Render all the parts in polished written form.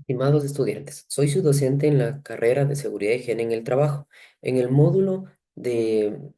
Estimados estudiantes, soy su docente en la carrera de Seguridad y Higiene en el Trabajo, en el módulo de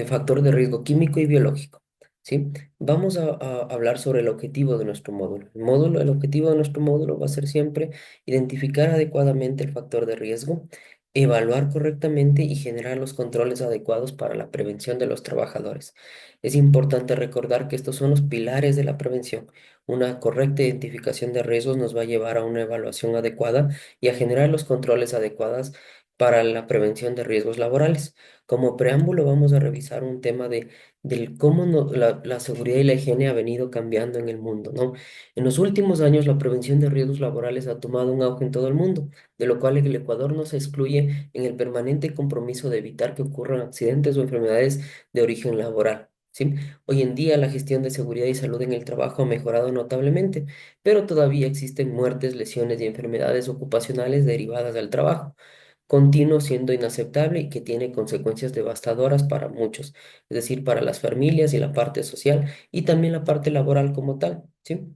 factor de riesgo químico y biológico. ¿Sí? Vamos a hablar sobre el objetivo de nuestro módulo. El objetivo de nuestro módulo va a ser siempre identificar adecuadamente el factor de riesgo, evaluar correctamente y generar los controles adecuados para la prevención de los trabajadores. Es importante recordar que estos son los pilares de la prevención. Una correcta identificación de riesgos nos va a llevar a una evaluación adecuada y a generar los controles adecuados para la prevención de riesgos laborales. Como preámbulo, vamos a revisar un tema del cómo la seguridad y la higiene ha venido cambiando en el mundo, ¿no? En los últimos años, la prevención de riesgos laborales ha tomado un auge en todo el mundo, de lo cual el Ecuador no se excluye en el permanente compromiso de evitar que ocurran accidentes o enfermedades de origen laboral. ¿Sí? Hoy en día la gestión de seguridad y salud en el trabajo ha mejorado notablemente, pero todavía existen muertes, lesiones y enfermedades ocupacionales derivadas del trabajo, continuo siendo inaceptable y que tiene consecuencias devastadoras para muchos, es decir, para las familias y la parte social y también la parte laboral como tal, ¿sí?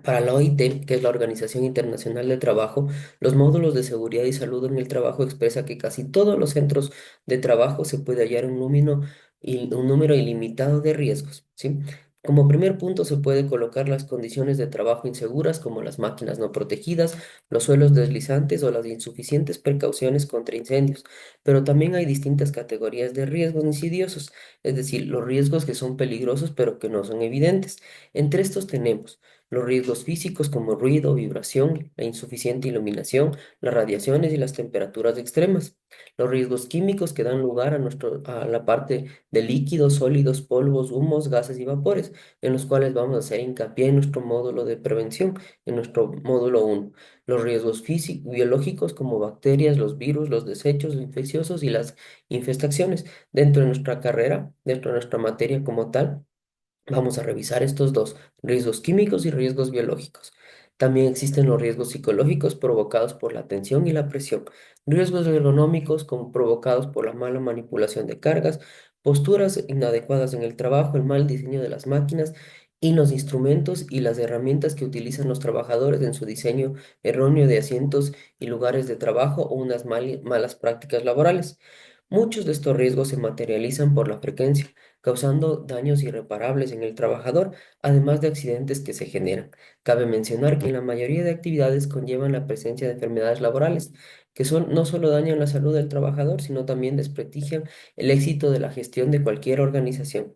Para la OIT, que es la Organización Internacional del Trabajo, los módulos de seguridad y salud en el trabajo expresa que casi todos los centros de trabajo se puede hallar un número ilimitado de riesgos, ¿sí? Como primer punto se puede colocar las condiciones de trabajo inseguras como las máquinas no protegidas, los suelos deslizantes o las insuficientes precauciones contra incendios, pero también hay distintas categorías de riesgos insidiosos, es decir, los riesgos que son peligrosos pero que no son evidentes. Entre estos tenemos los riesgos físicos como ruido, vibración, la insuficiente iluminación, las radiaciones y las temperaturas extremas. Los riesgos químicos que dan lugar a la parte de líquidos, sólidos, polvos, humos, gases y vapores, en los cuales vamos a hacer hincapié en nuestro módulo de prevención, en nuestro módulo uno. Los riesgos físicos, biológicos como bacterias, los virus, los desechos infecciosos y las infestaciones. Dentro de nuestra carrera, dentro de nuestra materia como tal, vamos a revisar estos dos, riesgos químicos y riesgos biológicos. También existen los riesgos psicológicos provocados por la tensión y la presión, riesgos ergonómicos como provocados por la mala manipulación de cargas, posturas inadecuadas en el trabajo, el mal diseño de las máquinas y los instrumentos y las herramientas que utilizan los trabajadores en su diseño erróneo de asientos y lugares de trabajo o unas malas prácticas laborales. Muchos de estos riesgos se materializan por la frecuencia causando daños irreparables en el trabajador, además de accidentes que se generan. Cabe mencionar que en la mayoría de actividades conllevan la presencia de enfermedades laborales, que no solo dañan la salud del trabajador, sino también desprestigian el éxito de la gestión de cualquier organización.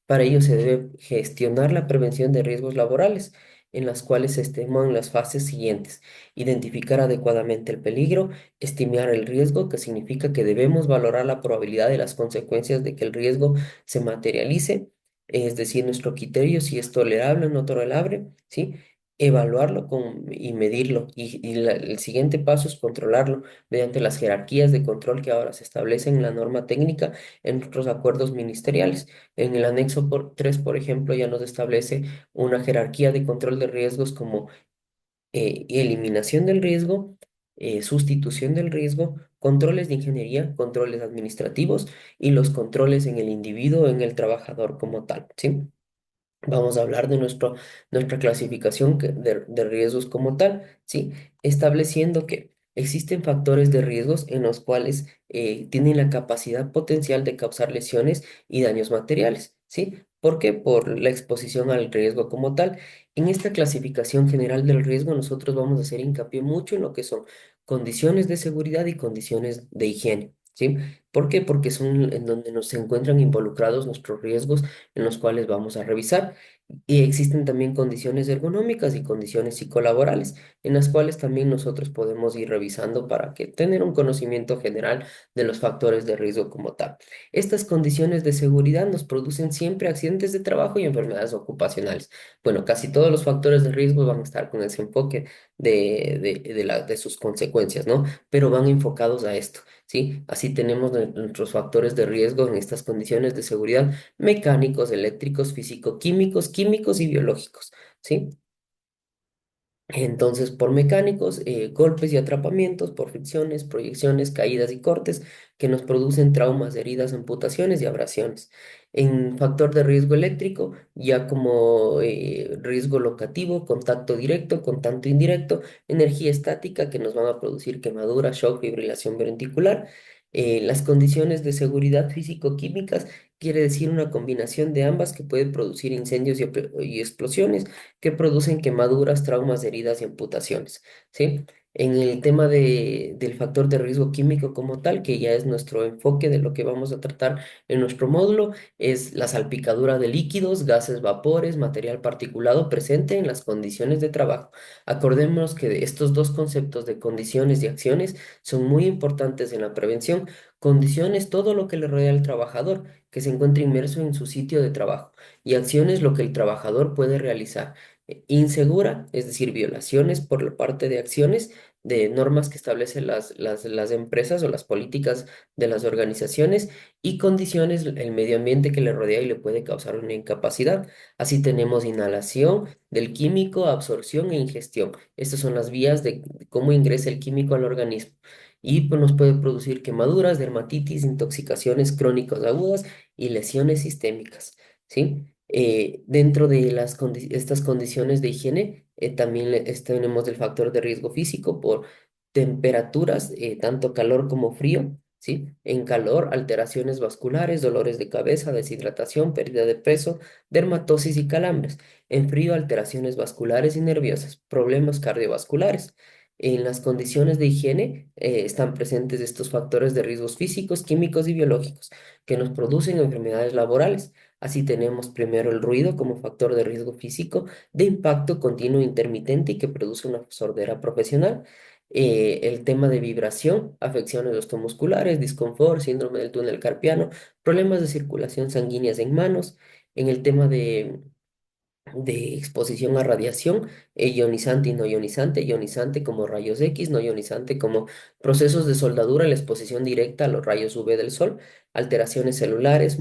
Para ello se debe gestionar la prevención de riesgos laborales, en las cuales se estiman las fases siguientes: identificar adecuadamente el peligro, estimar el riesgo, que significa que debemos valorar la probabilidad de las consecuencias de que el riesgo se materialice, es decir, nuestro criterio si es tolerable o no tolerable, ¿sí? Evaluarlo y medirlo. El siguiente paso es controlarlo mediante las jerarquías de control que ahora se establecen en la norma técnica en nuestros acuerdos ministeriales. En el anexo 3, por ejemplo, ya nos establece una jerarquía de control de riesgos como eliminación del riesgo, sustitución del riesgo, controles de ingeniería, controles administrativos y los controles en el individuo, en el trabajador como tal, ¿sí? Vamos a hablar de nuestra clasificación de riesgos como tal, ¿sí? Estableciendo que existen factores de riesgos en los cuales tienen la capacidad potencial de causar lesiones y daños materiales, ¿sí? ¿Por qué? Por la exposición al riesgo como tal. En esta clasificación general del riesgo, nosotros vamos a hacer hincapié mucho en lo que son condiciones de seguridad y condiciones de higiene, ¿sí? ¿Por qué? Porque son en donde nos se encuentran involucrados nuestros riesgos en los cuales vamos a revisar. Y existen también condiciones ergonómicas y condiciones psicolaborales, en las cuales también nosotros podemos ir revisando para que tener un conocimiento general de los factores de riesgo como tal. Estas condiciones de seguridad nos producen siempre accidentes de trabajo y enfermedades ocupacionales. Bueno, casi todos los factores de riesgo van a estar con ese enfoque de sus consecuencias, ¿no? Pero van enfocados a esto, ¿sí? Así tenemos nuestros factores de riesgo en estas condiciones de seguridad mecánicos, eléctricos, físico-químicos, químicos y biológicos, ¿sí? Entonces, por mecánicos, golpes y atrapamientos, por fricciones, proyecciones, caídas y cortes que nos producen traumas, heridas, amputaciones y abrasiones. En factor de riesgo eléctrico, ya como riesgo locativo, contacto directo, contacto indirecto, energía estática que nos van a producir quemadura, shock, fibrilación ventricular. Las condiciones de seguridad físico-químicas quiere decir una combinación de ambas que puede producir incendios y explosiones que producen quemaduras, traumas, heridas y amputaciones, ¿sí? En el tema del factor de riesgo químico como tal, que ya es nuestro enfoque de lo que vamos a tratar en nuestro módulo, es la salpicadura de líquidos, gases, vapores, material particulado presente en las condiciones de trabajo. Acordémonos que estos dos conceptos de condiciones y acciones son muy importantes en la prevención. Condiciones, todo lo que le rodea al trabajador, que se encuentra inmerso en su sitio de trabajo, y acciones, lo que el trabajador puede realizar insegura, es decir, violaciones por la parte de acciones de normas que establecen las empresas o las políticas de las organizaciones y condiciones, el medio ambiente que le rodea y le puede causar una incapacidad. Así tenemos inhalación del químico, absorción e ingestión. Estas son las vías de cómo ingresa el químico al organismo. Y pues, nos puede producir quemaduras, dermatitis, intoxicaciones crónicas agudas y lesiones sistémicas. ¿Sí? Dentro de estas condiciones de higiene, también tenemos el factor de riesgo físico por temperaturas, tanto calor como frío, ¿sí? En calor, alteraciones vasculares, dolores de cabeza, deshidratación, pérdida de peso, dermatosis y calambres. En frío, alteraciones vasculares y nerviosas, problemas cardiovasculares. En las condiciones de higiene, están presentes estos factores de riesgos físicos, químicos y biológicos que nos producen enfermedades laborales. Así tenemos primero el ruido como factor de riesgo físico de impacto continuo e intermitente y que produce una sordera profesional. El tema de vibración, afecciones osteomusculares, disconfort, síndrome del túnel carpiano, problemas de circulación sanguíneas en manos. En el tema de exposición a radiación, ionizante y no ionizante, ionizante como rayos X, no ionizante como procesos de soldadura, la exposición directa a los rayos UV del sol, alteraciones celulares,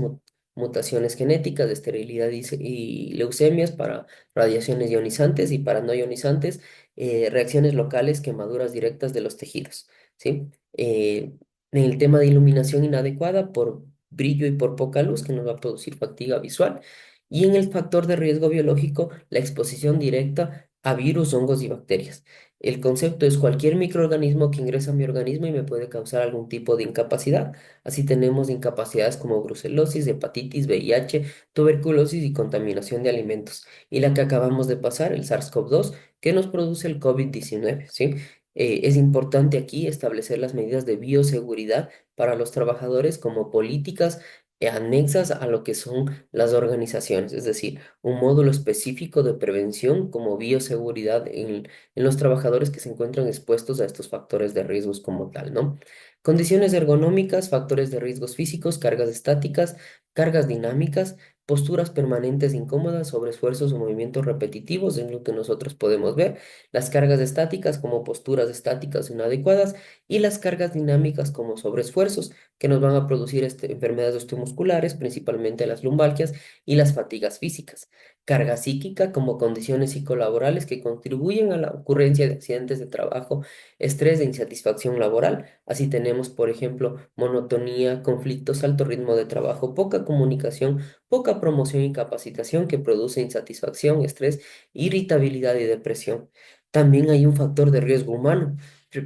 mutaciones genéticas de esterilidad y leucemias para radiaciones ionizantes y para no ionizantes, reacciones locales, quemaduras directas de los tejidos, ¿sí? En el tema de iluminación inadecuada por brillo y por poca luz que nos va a producir fatiga visual y en el factor de riesgo biológico, la exposición directa a virus, hongos y bacterias. El concepto es cualquier microorganismo que ingresa a mi organismo y me puede causar algún tipo de incapacidad. Así tenemos incapacidades como brucelosis, hepatitis, VIH, tuberculosis y contaminación de alimentos. Y la que acabamos de pasar, el SARS-CoV-2, que nos produce el COVID-19, ¿sí? Es importante aquí establecer las medidas de bioseguridad para los trabajadores como políticas anexas a lo que son las organizaciones, es decir, un módulo específico de prevención como bioseguridad en los trabajadores que se encuentran expuestos a estos factores de riesgos como tal, ¿no? Condiciones ergonómicas, factores de riesgos físicos, cargas estáticas, cargas dinámicas, posturas permanentes incómodas, sobreesfuerzos o movimientos repetitivos, es lo que nosotros podemos ver, las cargas estáticas como posturas estáticas inadecuadas y las cargas dinámicas como sobreesfuerzos que nos van a producir enfermedades osteomusculares, principalmente las lumbalgias y las fatigas físicas. Carga psíquica como condiciones psicolaborales que contribuyen a la ocurrencia de accidentes de trabajo, estrés e insatisfacción laboral. Así tenemos, por ejemplo, monotonía, conflictos, alto ritmo de trabajo, poca comunicación, poca promoción y capacitación que produce insatisfacción, estrés, irritabilidad y depresión. También hay un factor de riesgo humano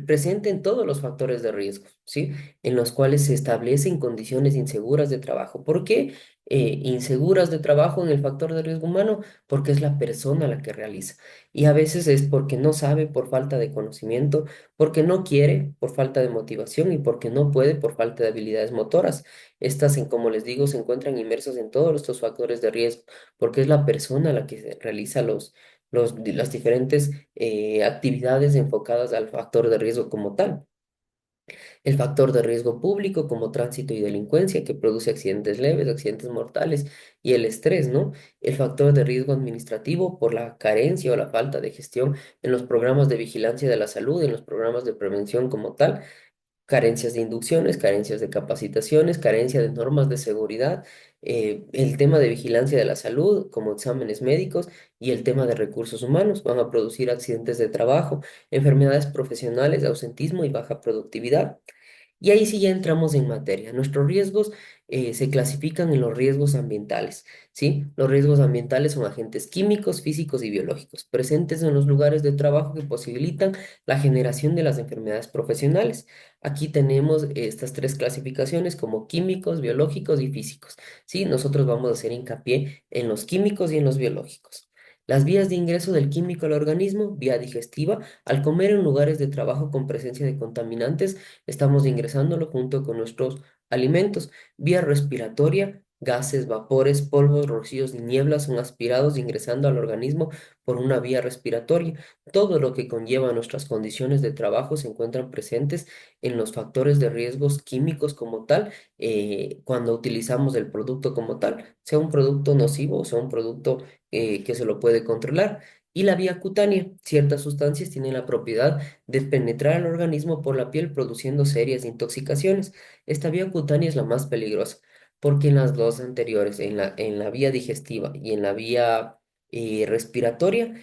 presente en todos los factores de riesgo, ¿sí? En los cuales se establecen condiciones inseguras de trabajo. ¿Por qué inseguras de trabajo en el factor de riesgo humano? Porque es la persona la que realiza. Y a veces es porque no sabe por falta de conocimiento, porque no quiere por falta de motivación y porque no puede por falta de habilidades motoras. Estas, como les digo, se encuentran inmersas en todos estos factores de riesgo, porque es la persona la que realiza las diferentes actividades enfocadas al factor de riesgo como tal. El factor de riesgo público como tránsito y delincuencia que produce accidentes leves, accidentes mortales y el estrés, ¿no? El factor de riesgo administrativo por la carencia o la falta de gestión en los programas de vigilancia de la salud, en los programas de prevención como tal, carencias de inducciones, carencias de capacitaciones, carencia de normas de seguridad, el tema de vigilancia de la salud, como exámenes médicos, y el tema de recursos humanos. Van a producir accidentes de trabajo, enfermedades profesionales, ausentismo y baja productividad. Y ahí sí ya entramos en materia. Nuestros riesgos se clasifican en los riesgos ambientales, ¿sí? Los riesgos ambientales son agentes químicos, físicos y biológicos presentes en los lugares de trabajo que posibilitan la generación de las enfermedades profesionales. Aquí tenemos estas tres clasificaciones como químicos, biológicos y físicos, ¿sí? Nosotros vamos a hacer hincapié en los químicos y en los biológicos. Las vías de ingreso del químico al organismo, vía digestiva, al comer en lugares de trabajo con presencia de contaminantes, estamos ingresándolo junto con nuestros alimentos. Vía respiratoria, gases, vapores, polvos, rocíos y nieblas son aspirados ingresando al organismo por una vía respiratoria. Todo lo que conlleva nuestras condiciones de trabajo se encuentran presentes en los factores de riesgos químicos como tal, cuando utilizamos el producto como tal, sea un producto nocivo o sea un producto que se lo puede controlar. Y la vía cutánea, ciertas sustancias tienen la propiedad de penetrar al organismo por la piel produciendo serias intoxicaciones. Esta vía cutánea es la más peligrosa, porque en las dos anteriores, en la vía digestiva y en la vía respiratoria,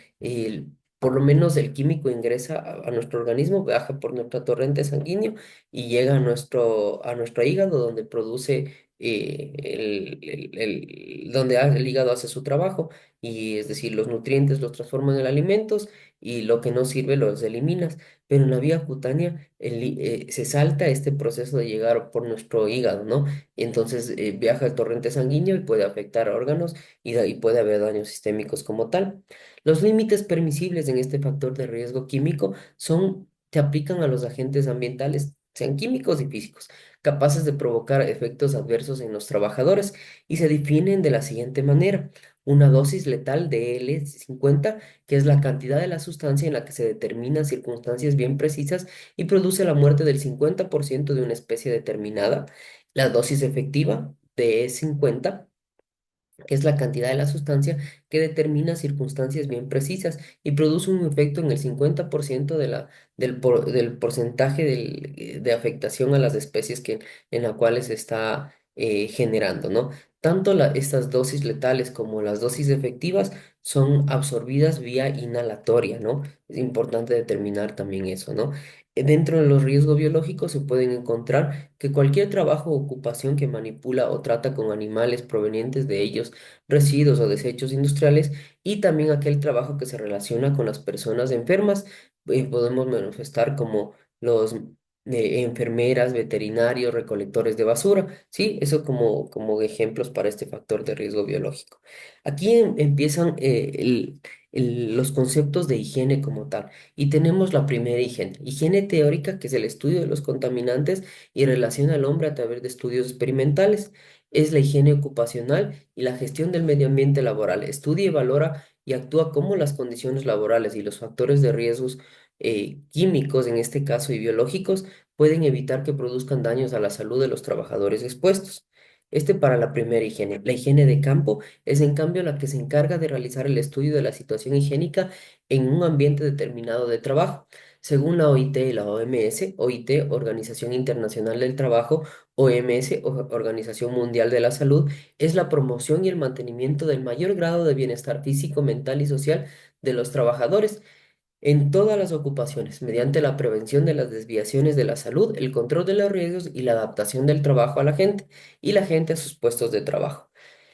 por lo menos el químico ingresa a nuestro organismo, viaja por nuestro torrente sanguíneo y llega a nuestro hígado donde produce, donde el hígado hace su trabajo, y es decir, los nutrientes los transforman en alimentos y lo que no sirve los eliminas, pero en la vía cutánea se salta este proceso de llegar por nuestro hígado, ¿no? Y entonces viaja el torrente sanguíneo y puede afectar a órganos y de ahí puede haber daños sistémicos como tal. Los límites permisibles en este factor de riesgo químico se aplican a los agentes ambientales, sean químicos y físicos, capaces de provocar efectos adversos en los trabajadores y se definen de la siguiente manera. Una dosis letal de L50, que es la cantidad de la sustancia en la que se determinan circunstancias bien precisas y produce la muerte del 50% de una especie determinada. La dosis efectiva de E50, que es la cantidad de la sustancia que determina circunstancias bien precisas y produce un efecto en el 50% del porcentaje de afectación a las especies en las cuales se está generando, ¿no? Tanto estas dosis letales como las dosis efectivas son absorbidas vía inhalatoria, ¿no? Es importante determinar también eso, ¿no? Dentro de los riesgos biológicos se pueden encontrar que cualquier trabajo o ocupación que manipula o trata con animales provenientes de ellos, residuos o desechos industriales, y también aquel trabajo que se relaciona con las personas enfermas, podemos manifestar como los enfermeras, veterinarios, recolectores de basura, ¿sí? Eso como ejemplos para este factor de riesgo biológico. Aquí empiezan los conceptos de higiene como tal. Y tenemos la primera higiene. Higiene teórica, que es el estudio de los contaminantes y relaciona al hombre a través de estudios experimentales. Es la higiene ocupacional y la gestión del medio ambiente laboral. Estudia y valora y actúa cómo las condiciones laborales y los factores de riesgos químicos, en este caso, y biológicos, pueden evitar que produzcan daños a la salud de los trabajadores expuestos. Este para la primera higiene. La higiene de campo es en cambio la que se encarga de realizar el estudio de la situación higiénica en un ambiente determinado de trabajo. Según la OIT y la OMS, OIT, Organización Internacional del Trabajo, OMS, Organización Mundial de la Salud, es la promoción y el mantenimiento del mayor grado de bienestar físico, mental y social de los trabajadores en todas las ocupaciones, mediante la prevención de las desviaciones de la salud, el control de los riesgos y la adaptación del trabajo a la gente y la gente a sus puestos de trabajo.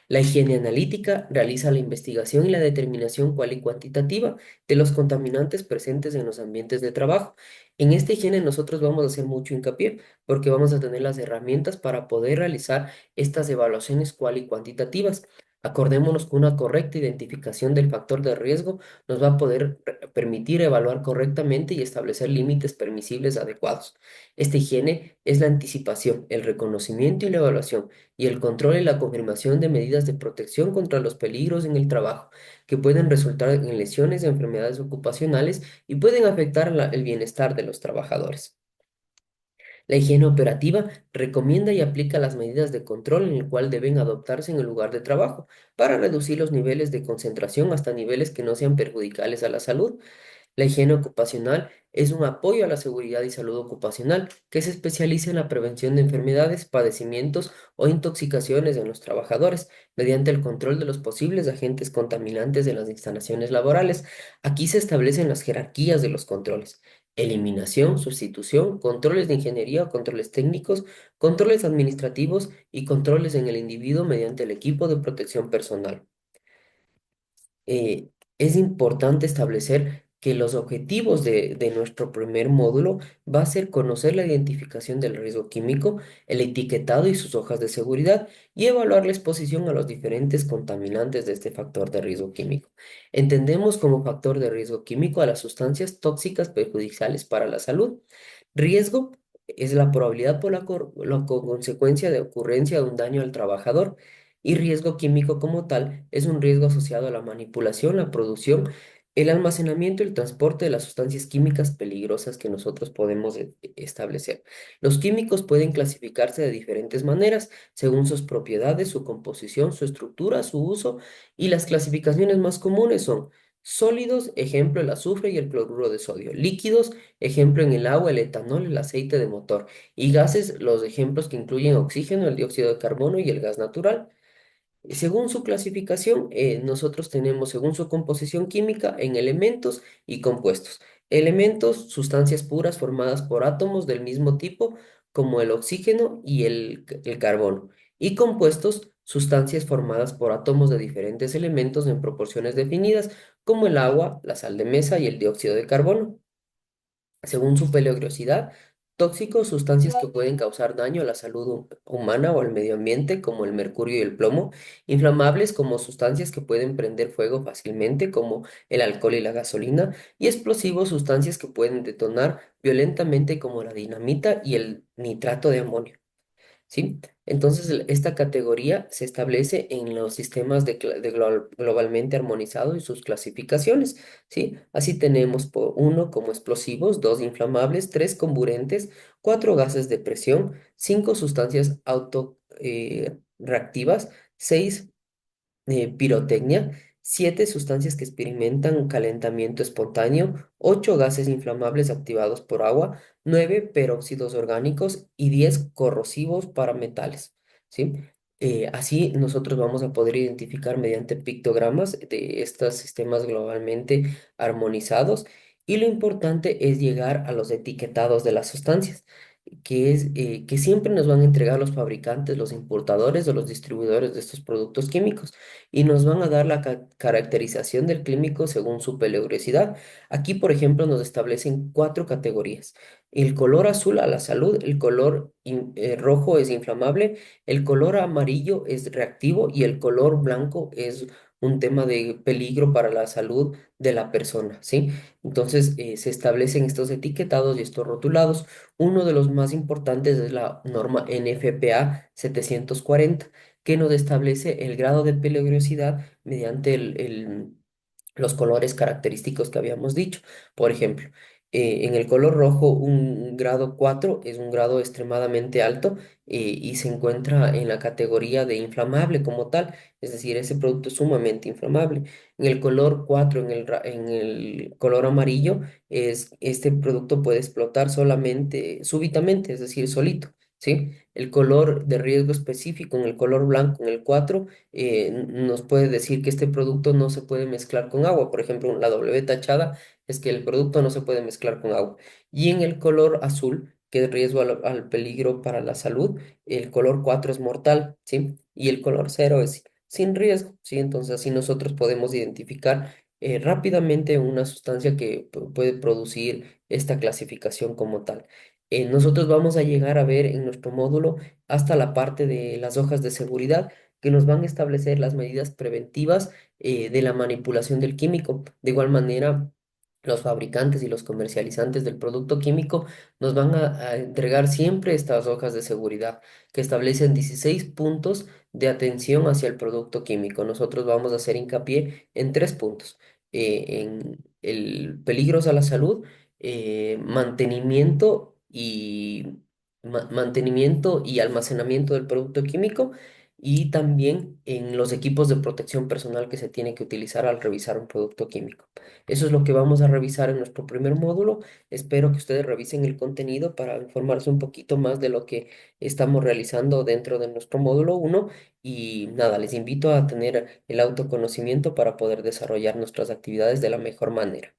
La higiene analítica realiza la investigación y la determinación cual y cuantitativa de los contaminantes presentes en los ambientes de trabajo. En esta higiene nosotros vamos a hacer mucho hincapié porque vamos a tener las herramientas para poder realizar estas evaluaciones cual y cuantitativas. Acordémonos que una correcta identificación del factor de riesgo nos va a poder permitir evaluar correctamente y establecer límites permisibles adecuados. Esta higiene es la anticipación, el reconocimiento y la evaluación y el control y la confirmación de medidas de protección contra los peligros en el trabajo, que pueden resultar en lesiones y enfermedades ocupacionales y pueden afectar el bienestar de los trabajadores. La higiene operativa recomienda y aplica las medidas de control en el cual deben adoptarse en el lugar de trabajo para reducir los niveles de concentración hasta niveles que no sean perjudiciales a la salud. La higiene ocupacional es un apoyo a la seguridad y salud ocupacional que se especializa en la prevención de enfermedades, padecimientos o intoxicaciones en los trabajadores mediante el control de los posibles agentes contaminantes de las instalaciones laborales. Aquí se establecen las jerarquías de los controles: eliminación, sustitución, controles de ingeniería o controles técnicos, controles administrativos y controles en el individuo mediante el equipo de protección personal. Es importante establecer que los objetivos de nuestro primer módulo va a ser conocer la identificación del riesgo químico, el etiquetado y sus hojas de seguridad, y evaluar la exposición a los diferentes contaminantes de este factor de riesgo químico. Entendemos como factor de riesgo químico a las sustancias tóxicas perjudiciales para la salud. Riesgo es la probabilidad por la consecuencia de ocurrencia de un daño al trabajador, y riesgo químico como tal es un riesgo asociado a la manipulación, la producción, el almacenamiento y el transporte de las sustancias químicas peligrosas que nosotros podemos establecer. Los químicos pueden clasificarse de diferentes maneras según sus propiedades, su composición, su estructura, su uso, y las clasificaciones más comunes son sólidos, ejemplo el azufre y el cloruro de sodio; líquidos, ejemplo en el agua, el etanol, el aceite de motor; y gases, los ejemplos que incluyen oxígeno, el dióxido de carbono y el gas natural. Según su clasificación, nosotros tenemos, según su composición química, en elementos y compuestos. Elementos, sustancias puras formadas por átomos del mismo tipo, como el oxígeno y el carbono. Y compuestos, sustancias formadas por átomos de diferentes elementos en proporciones definidas, como el agua, la sal de mesa y el dióxido de carbono. Según su peligrosidad, tóxicos, sustancias que pueden causar daño a la salud humana o al medio ambiente, como el mercurio y el plomo; inflamables, como sustancias que pueden prender fuego fácilmente, como el alcohol y la gasolina; y explosivos, sustancias que pueden detonar violentamente, como la dinamita y el nitrato de amonio. ¿Sí? Entonces, esta categoría se establece en los sistemas globalmente armonizados y sus clasificaciones, ¿sí? Así tenemos por uno como explosivos, dos inflamables, tres comburentes, cuatro gases de presión, cinco sustancias reactivas, seis pirotecnia, siete sustancias que experimentan calentamiento espontáneo, ocho gases inflamables activados por agua, nueve peróxidos orgánicos y 10 corrosivos para metales, ¿sí? Así nosotros vamos a poder identificar mediante pictogramas de estos sistemas globalmente armonizados, y lo importante es llegar a los etiquetados de las sustancias, que siempre nos van a entregar los fabricantes, los importadores o los distribuidores de estos productos químicos, y nos van a dar la caracterización del químico según su peligrosidad. Aquí, por ejemplo, nos establecen cuatro categorías: el color azul a la salud, el color rojo es inflamable, el color amarillo es reactivo y el color blanco es un tema de peligro para la salud de la persona, ¿sí? Entonces, se establecen estos etiquetados y estos rotulados. Uno de los más importantes es la norma NFPA 740, que nos establece el grado de peligrosidad mediante los colores característicos que habíamos dicho. Por ejemplo, en el color rojo, un grado 4 es un grado extremadamente alto, y se encuentra en la categoría de inflamable como tal, es decir, ese producto es sumamente inflamable. En el color 4, en el color amarillo, este producto puede explotar solamente, súbitamente, es decir, solito. ¿Sí? El color de riesgo específico, en el color blanco, en el 4, nos puede decir que este producto no se puede mezclar con agua. Por ejemplo, la W tachada es que el producto no se puede mezclar con agua. Y en el color azul, que es riesgo al peligro para la salud, el color 4 es mortal, ¿sí? Y el color cero es sin riesgo, ¿sí? Entonces así nosotros podemos identificar rápidamente una sustancia que puede producir esta clasificación como tal. Nosotros vamos a llegar a ver en nuestro módulo hasta la parte de las hojas de seguridad, que nos van a establecer las medidas preventivas de la manipulación del químico. De igual manera, los fabricantes y los comercializantes del producto químico nos van a entregar siempre estas hojas de seguridad que establecen 16 puntos de atención hacia el producto químico. Nosotros vamos a hacer hincapié en tres puntos: en el peligros a la salud, mantenimiento y almacenamiento del producto químico, y también en los equipos de protección personal que se tiene que utilizar al revisar un producto químico. Eso es lo que vamos a revisar en nuestro primer módulo. Espero que ustedes revisen el contenido para informarse un poquito más de lo que estamos realizando dentro de nuestro módulo uno. Y nada, les invito a tener el autoconocimiento para poder desarrollar nuestras actividades de la mejor manera.